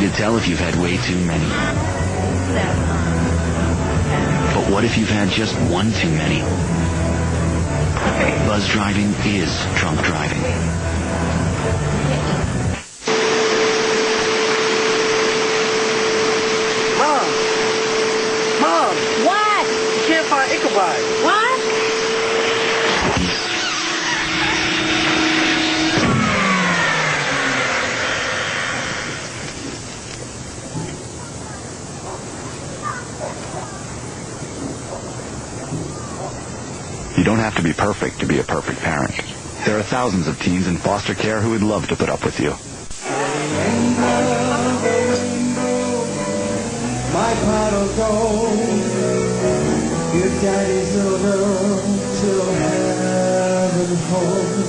to tell if you've had way too many. But what if you've had just one too many? Buzz driving is drunk driving. Mom! What? You can't find Ichabod. What? You don't have to be perfect to be a perfect parent. There are thousands of teens in foster care who would love to put up with you. My pot of gold, give daddy's little girl till heaven home.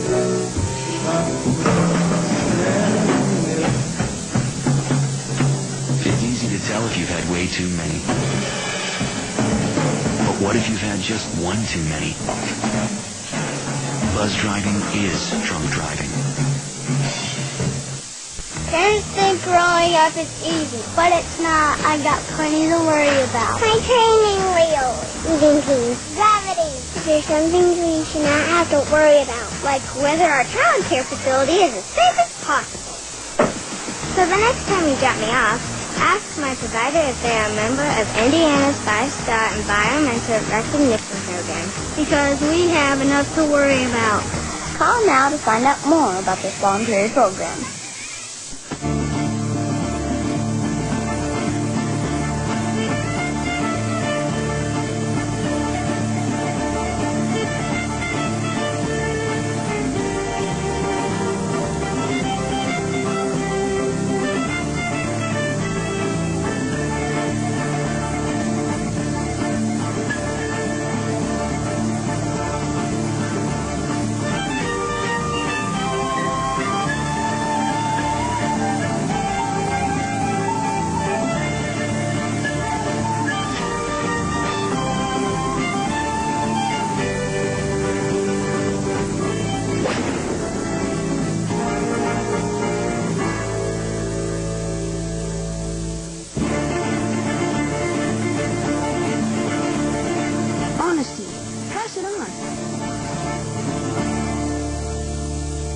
It's easy to tell if you've had way too many. But what if you've had just one too many? Buzz driving is drunk driving. Parents think growing up is easy, but it's not. I've got plenty to worry about. My training wheels, eating things, gravity. There's some things we should not have to worry about, like whether our childcare facility is as safe as possible. So the next time you drop me off, ask my provider if they are a member of Indiana's 5-star Environmental Recognition Program, because we have enough to worry about. Call now to find out more about this voluntary program.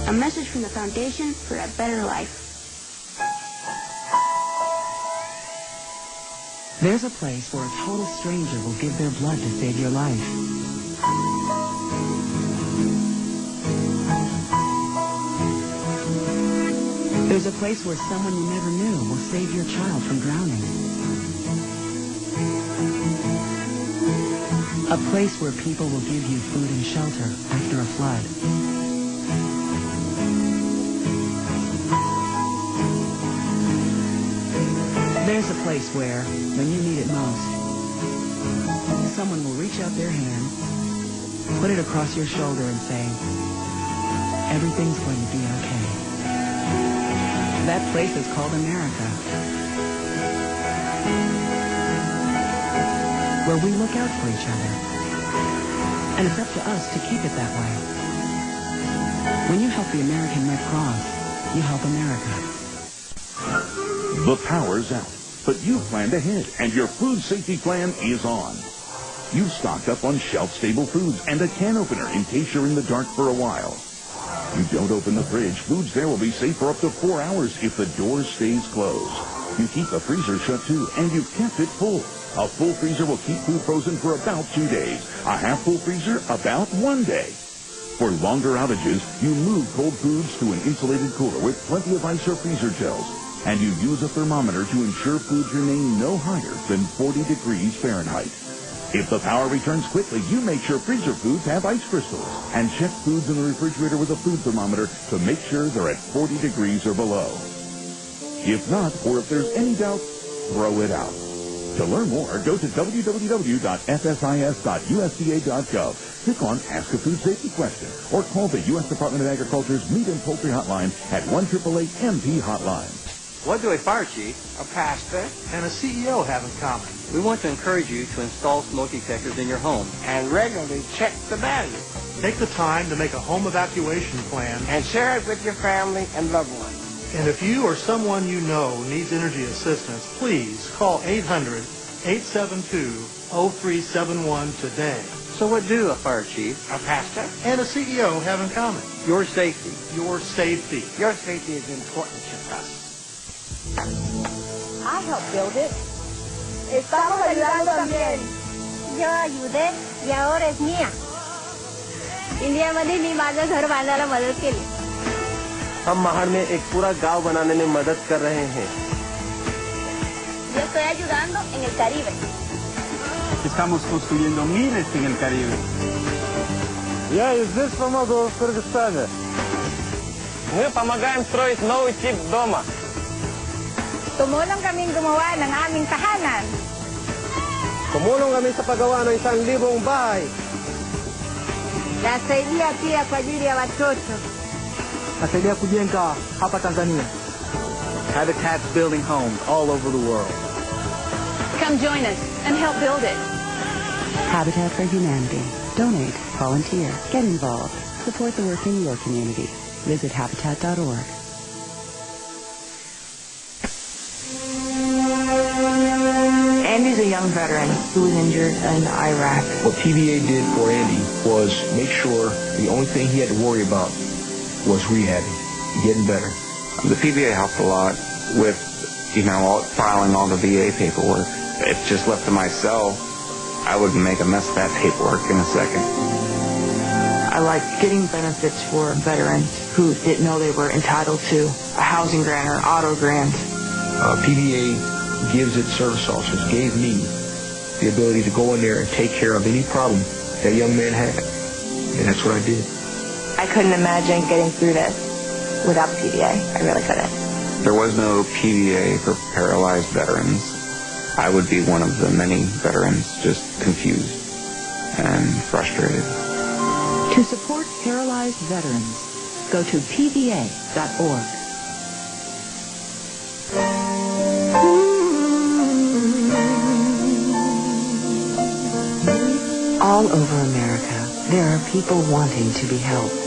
A message from the Foundation for a Better Life. There's a place where a total stranger will give their blood to save your life. There's a place where someone you never knew will save your child from drowning. A place where people will give you food and shelter after a flood. There's a place where, when you need it most, someone will reach out their hand, put it across your shoulder and say, everything's going to be okay. That place is called America, where we look out for each other. And it's up to us to keep it that way. When you help the American Red Cross, you help America. The power's out, but you planned ahead, and your food safety plan is on. You've stocked up on shelf-stable foods and a can opener in case you're in the dark for a while. You don't open the fridge. Foods there will be safe for up to 4 hours if the door stays closed. You keep the freezer shut, too, and you've kept it full. A full freezer will keep food frozen for about 2 days. A half-full freezer, about 1 day. For longer outages, you move cold foods to an insulated cooler with plenty of ice or freezer gels. And you use a thermometer to ensure foods remain no higher than 40 degrees Fahrenheit. If the power returns quickly, you make sure freezer foods have ice crystals and check foods in the refrigerator with a food thermometer to make sure they're at 40 degrees or below. If not, or if there's any doubt, throw it out. To learn more, go to www.fsis.usda.gov. Click on Ask a Food Safety Question or call the U.S. Department of Agriculture's Meat and Poultry Hotline at 1-888-MP-HOTLINE. What do a fire chief, a pastor, and a CEO have in common? We want to encourage you to install smoke detectors in your home And regularly check the value. Take the time to make a home evacuation plan And share it with your family and loved ones. And if you or someone you know needs energy assistance, please call 800-872-0371 today. So what do a fire chief, A pastor and a CEO have in common? your safety? Your safety. Your safety is important to us. I helped build it. Estamos ayudando también. Yo ayudé y ahora es mía. इंडियामध्ये मी माझं घर बांधायला मदत केली. हम महाड़ में एक पूरा गांव बनाने में मदद कर रहे हैं. Yo estoy ayudando en el Caribe. Estamos construyendo miles en el Caribe. Я и здесь помогу в Кыргызстане. Мы помогаем строить новый тип дома. Tumulong kaming gumawa ng aming tahanan. Tumulong kami sa paggawa ng 1,000 bahay. Nasaidia pia kwa ajili ya watoto. Nasaidia kujenga hapa Tanzania. Habitat's building homes all over the world. Come join us and help build it. Habitat for Humanity. Donate, volunteer, get involved. Support the work in your community. Visit habitat.org. Andy's a young veteran who was injured in Iraq. What PVA did for Andy was make sure the only thing he had to worry about was rehabbing, getting better. The PVA helped a lot with, filing all the VA paperwork. If just left to myself, I would make a mess of that paperwork in a second. I like getting benefits for veterans who didn't know they were entitled to a housing grant or auto grant. PVA gives its service officers, gave me the ability to go in there and take care of any problem that young man had. And that's what I did. I couldn't imagine getting through this without the PVA. I really couldn't. There was no PVA for paralyzed veterans. I would be one of the many veterans just confused and frustrated. To support paralyzed veterans, go to pva.org. All over America, there are people wanting to be helped.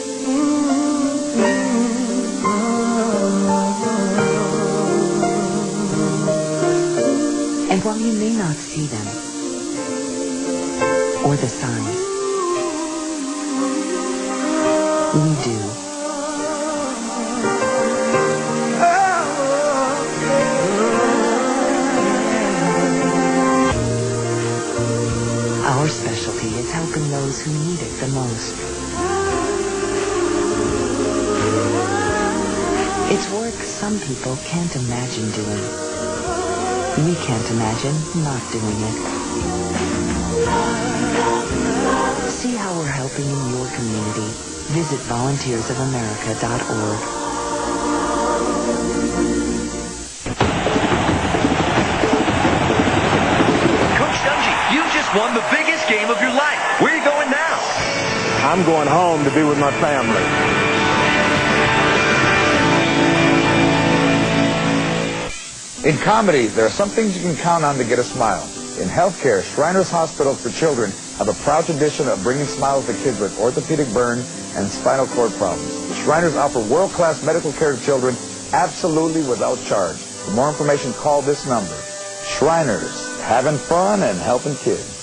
And while you may not see them, or the signs, we do. Our specialty is helping those who need it the most. It's work some people can't imagine doing. We can't imagine not doing it. See how we're helping in your community. Visit volunteersofamerica.org. Coach Dungy, you just won the biggest game of your life. Where are you going now? I'm going home to be with my family. In comedy, there are some things you can count on to get a smile. In healthcare, Shriners Hospital for Children have a proud tradition of bringing smiles to kids with orthopedic burn and spinal cord problems. The Shriners offer world-class medical care to children absolutely without charge. For more information, call this number. Shriners, having fun and helping kids.